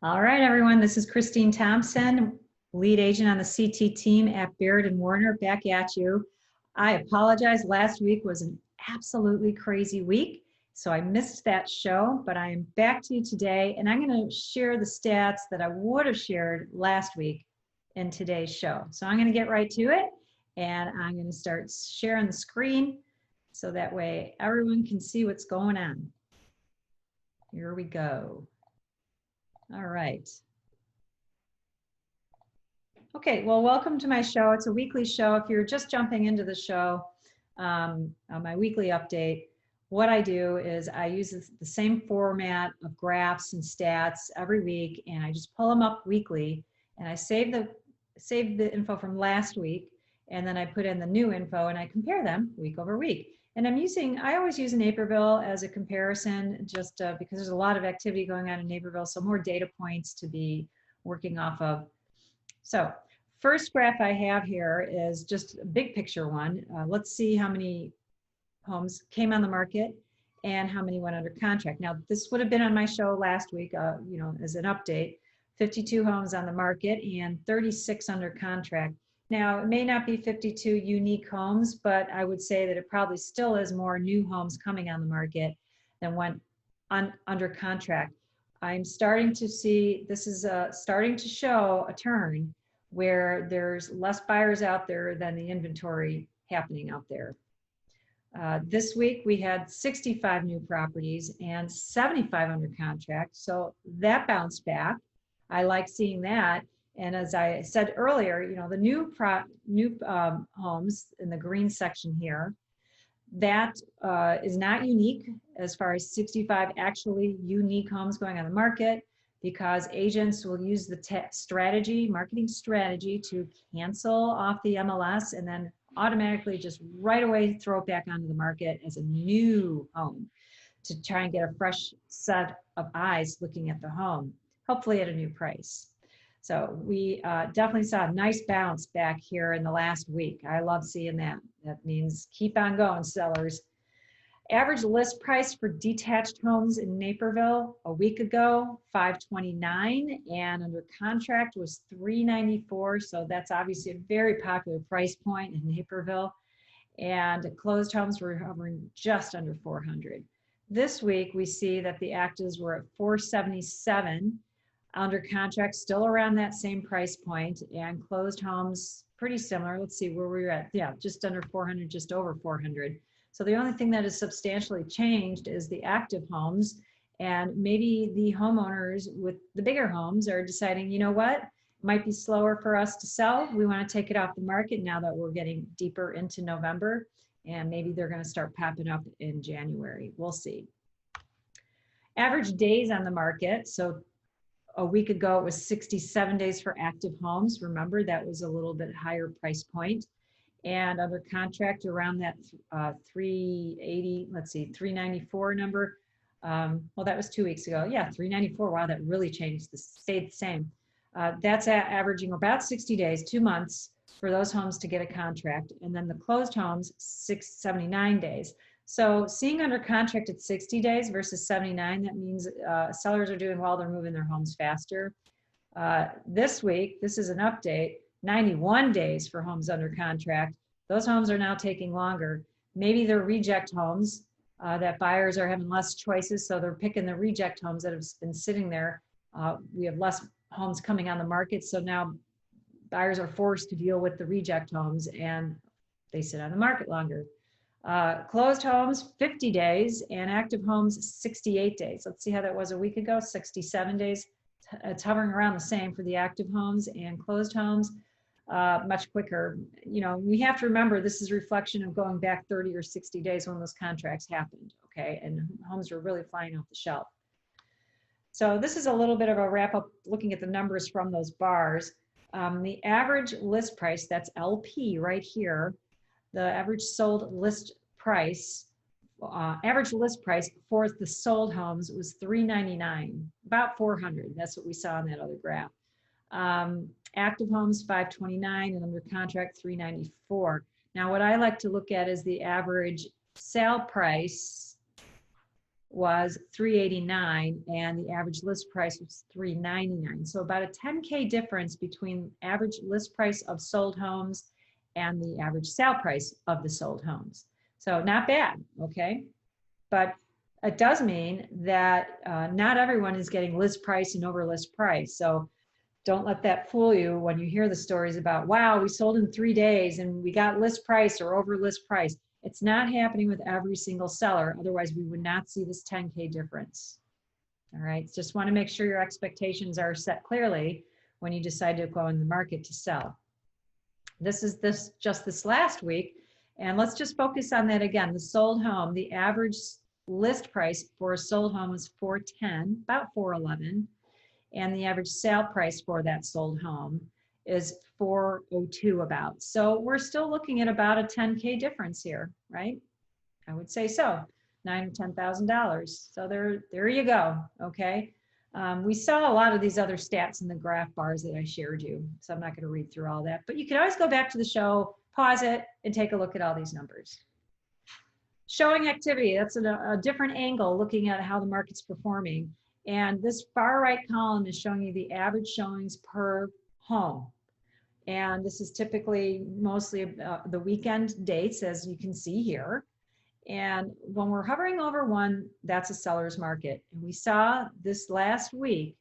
All right, everyone, this is Christine Thompson, lead agent on the CT team at Baird and Warner, back at you. I apologize, last week was an absolutely crazy week, so I missed that show, but I am back to you today, and I'm going to share the stats that I would have shared last week in today's show. So I'm going to get right to it, and I'm going to start sharing the screen so that way everyone can see what's going on. Here we go. All right. Okay, well, welcome to my show. It's a weekly show. If you're just jumping into the show, on my weekly update, what I do is I use the same format of graphs and stats every week, and I just pull them up weekly, and I save the info from last week, and then I put in the new info, and I compare them week over week. And I always use Naperville as a comparison, just because there's a lot of activity going on in Naperville, so more data points to be working off of. So first graph I have here is just a big picture one. Let's see how many homes came on the market and how many went under contract. Now, this would have been on my show last week, as an update. 52 homes on the market and 36 under contract. Now, it may not be 52 unique homes, but I would say that it probably still is more new homes coming on the market than went under contract. I'm starting to see, this is starting to show a turn where there's less buyers out there than the inventory happening out there. This week we had 65 new properties and 75 under contract, so that bounced back. I like seeing that. And as I said earlier, the new homes in the green section here, that is not unique as far as 65 actually unique homes going on the market, because agents will use the marketing strategy to cancel off the MLS and then automatically just right away throw it back onto the market as a new home to try and get a fresh set of eyes looking at the home, hopefully at a new price. So we definitely saw a nice bounce back here in the last week. I love seeing that. That means keep on going, sellers. Average list price for detached homes in Naperville a week ago, $529, and under contract was $394. So that's obviously a very popular price point in Naperville. And closed homes were hovering just under $400. This week we see that the actives were at $477. Under contract, still around that same price point, and closed homes pretty similar. Let's see where we're at. Yeah, just under 400, just over 400. So the only thing that has substantially changed is the active homes, and maybe the homeowners with the bigger homes are deciding, you know what, it might be slower for us to sell. We want to take it off the market now that we're getting deeper into November, and maybe they're going to start popping up in January. We'll see. Average days on the market. So a week ago, it was 67 days for active homes. Remember, that was a little bit higher price point. And under contract around that 380, let's see, 394 number. Well, that was 2 weeks ago. Yeah, 394. Wow, that really changed. Stayed the same. That's averaging about 60 days, 2 months for those homes to get a contract. And then the closed homes, 79 days. So seeing under contract at 60 days versus 79, that means sellers are doing well, they're moving their homes faster. This week, this is an update, 91 days for homes under contract. Those homes are now taking longer. Maybe they're reject homes that buyers are having less choices, so they're picking the reject homes that have been sitting there. We have less homes coming on the market, so now buyers are forced to deal with the reject homes and they sit on the market longer. Closed homes, 50 days, and active homes, 68 days. Let's see how that was a week ago, 67 days. It's hovering around the same for the active homes, and closed homes, much quicker. We have to remember this is a reflection of going back 30 or 60 days when those contracts happened, okay? And homes were really flying off the shelf. So this is a little bit of a wrap up looking at the numbers from those bars. The average list price, that's LP right here, the average sold list price, average list price for the sold homes was $399, about 400. That's what we saw in that other graph. Active homes, 529, and under contract, 394. Now, what I like to look at is the average sale price was 389 and the average list price was 399. So about a 10K difference between average list price of sold homes and the average sale price of the sold homes. So not bad, okay? But it does mean that not everyone is getting list price and over list price. So don't let that fool you when you hear the stories about, wow, we sold in 3 days and we got list price or over list price. It's not happening with every single seller. Otherwise, we would not see this 10K difference. All right, just want to make sure your expectations are set clearly when you decide to go in the market to sell. This is just this last week, and let's just focus on that again. The sold home, the average list price for a sold home is 410, about 411, and the average sale price for that sold home is 402 about. So we're still looking at about a 10K difference here, right? I would say so, $9,000 or $10,000. So there you go, okay? We saw a lot of these other stats in the graph bars that I shared you, so I'm not gonna read through all that, but you can always go back to the show, pause it, and take a look at all these numbers. Showing activity, that's a different angle looking at how the market's performing. And this far right column is showing you the average showings per home. And this is typically mostly the weekend dates, as you can see here. And when we're hovering over 1, that's a seller's market. And we saw this last week,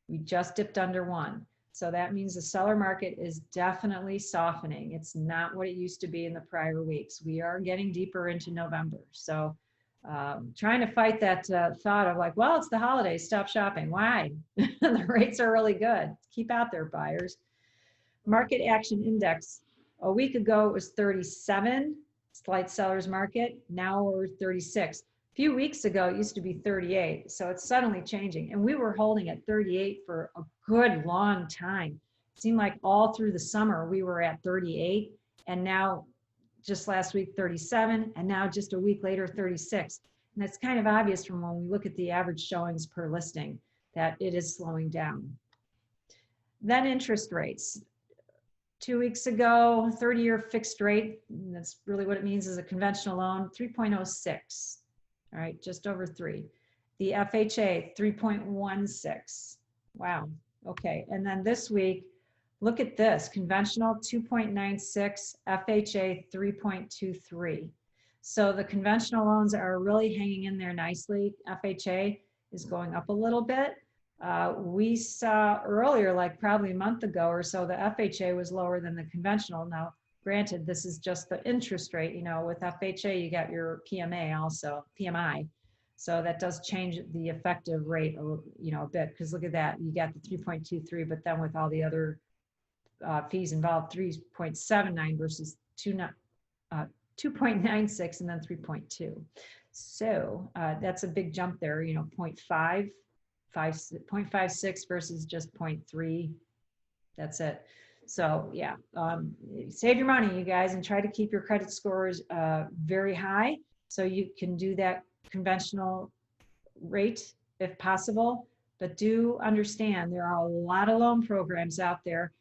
we just dipped under 1. So that means the seller market is definitely softening. It's not what it used to be in the prior weeks. We are getting deeper into November. So trying to fight that thought of like, well, it's the holidays, stop shopping. Why? The rates are really good. Keep out there, buyers. Market action index. A week ago it was 37, slight seller's market. Now we're 36. A few weeks ago it used to be 38. So it's suddenly changing. And we were holding at 38 for a good long time. It seemed like all through the summer we were at 38. And now just last week 37, and now just a week later 36. And that's kind of obvious from when we look at the average showings per listing that it is slowing down. Then interest rates. 2 weeks ago, 30-year fixed rate, that's really what it means is a conventional loan, 3.06, all right, just over 3. The FHA, 3.16, wow, okay. And then this week, look at this, conventional 2.96, FHA 3.23. So the conventional loans are really hanging in there nicely. FHA is going up a little bit. We saw earlier, like probably a month ago or so, the FHA was lower than the conventional. Now, granted, this is just the interest rate. You know, with FHA, you got your PMA also, PMI. So that does change the effective rate, you know, a bit, because look at that. You got the 3.23, but then with all the other fees involved, 3.79 versus 2.96 and then 3.2. So that's a big jump there, you know, 0.56 versus just 0.3. That's it. So yeah, save your money, you guys, and try to keep your credit scores very high so you can do that conventional rate if possible. But do understand there are a lot of loan programs out there.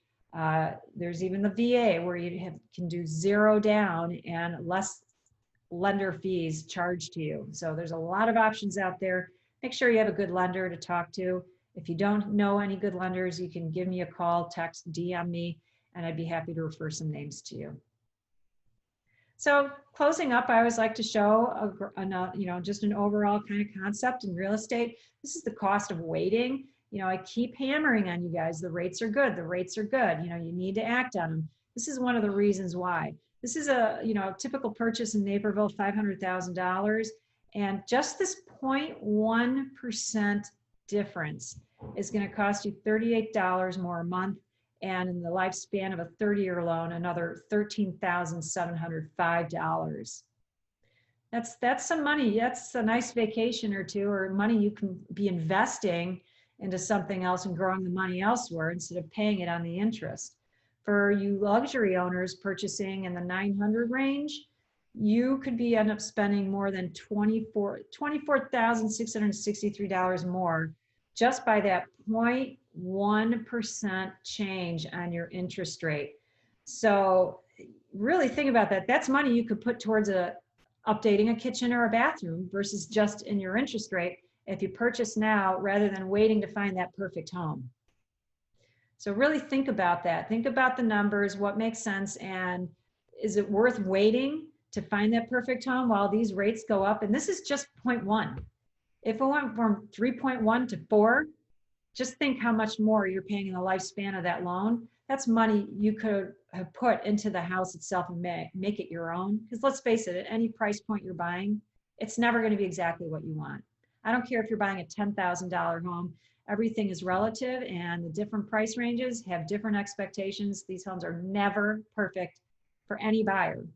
There's even the VA where you can do 0 down and less lender fees charged to you. So there's a lot of options out there. Make sure you have a good lender to talk to. If you don't know any good lenders, you can give me a call, text, DM me, and I'd be happy to refer some names to you. So closing up, I always like to show you know, just an overall kind of concept in real estate. This is the cost of waiting. You know, I keep hammering on you guys, the rates are good, the rates are good. You know, you need to act on them. This is one of the reasons why. This is a, you know, typical purchase in Naperville, $500,000. And just this 0.1% difference is going to cost you $38 more a month. And in the lifespan of a 30-year loan, another $13,705. That's some money. That's a nice vacation or two, or money you can be investing into something else and growing the money elsewhere instead of paying it on the interest. For you luxury owners purchasing in the 900 range, you could end up spending more than $24,663 more just by that 0.1% change on your interest rate. So really think about that. That's money you could put towards a updating a kitchen or a bathroom versus just in your interest rate if you purchase now rather than waiting to find that perfect home. So really think about that. Think about the numbers, what makes sense, and is it worth waiting to find that perfect home while these rates go up? And this is just 0.1. If it went from 3.1 to 4, just think how much more you're paying in the lifespan of that loan. That's money you could have put into the house itself and make it your own. Because let's face it, at any price point you're buying, it's never going to be exactly what you want. I don't care if you're buying a $10,000 home. Everything is relative, and the different price ranges have different expectations. These homes are never perfect for any buyer.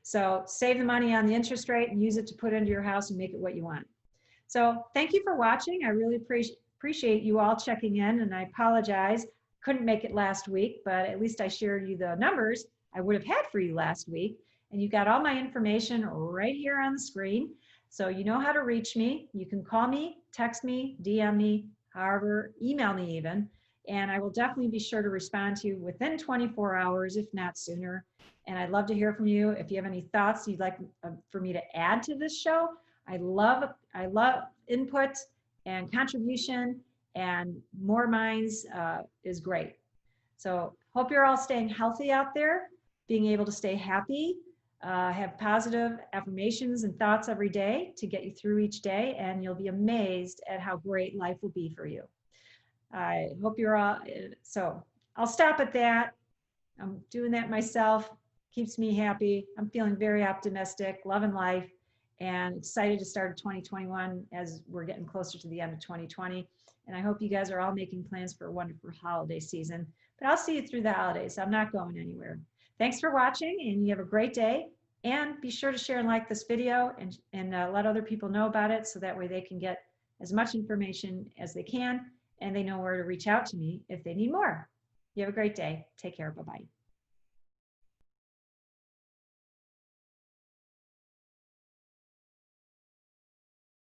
So save the money on the interest rate and use it to put into your house and make it what you want. So thank you for watching. I really appreciate you all checking in, and I apologize. Couldn't make it last week, but at least I shared you the numbers I would have had for you last week. And you got all my information right here on the screen. So you know how to reach me. You can call me, text me, DM me, however, email me even. And I will definitely be sure to respond to you within 24 hours, if not sooner. And I'd love to hear from you. If you have any thoughts you'd like for me to add to this show, I love input and contribution, and more minds is great. So hope you're all staying healthy out there, being able to stay happy, have positive affirmations and thoughts every day to get you through each day, and you'll be amazed at how great life will be for you. I hope you're all, so I'll stop at that. I'm doing that myself, keeps me happy. I'm feeling very optimistic, loving life, and excited to start 2021 as we're getting closer to the end of 2020. And I hope you guys are all making plans for a wonderful holiday season. But I'll see you through the holidays. I'm not going anywhere. Thanks for watching, and you have a great day. And be sure to share and like this video, and let other people know about it, so that way they can get as much information as they can, and they know where to reach out to me if they need more. You have a great day. Take care. Bye-bye.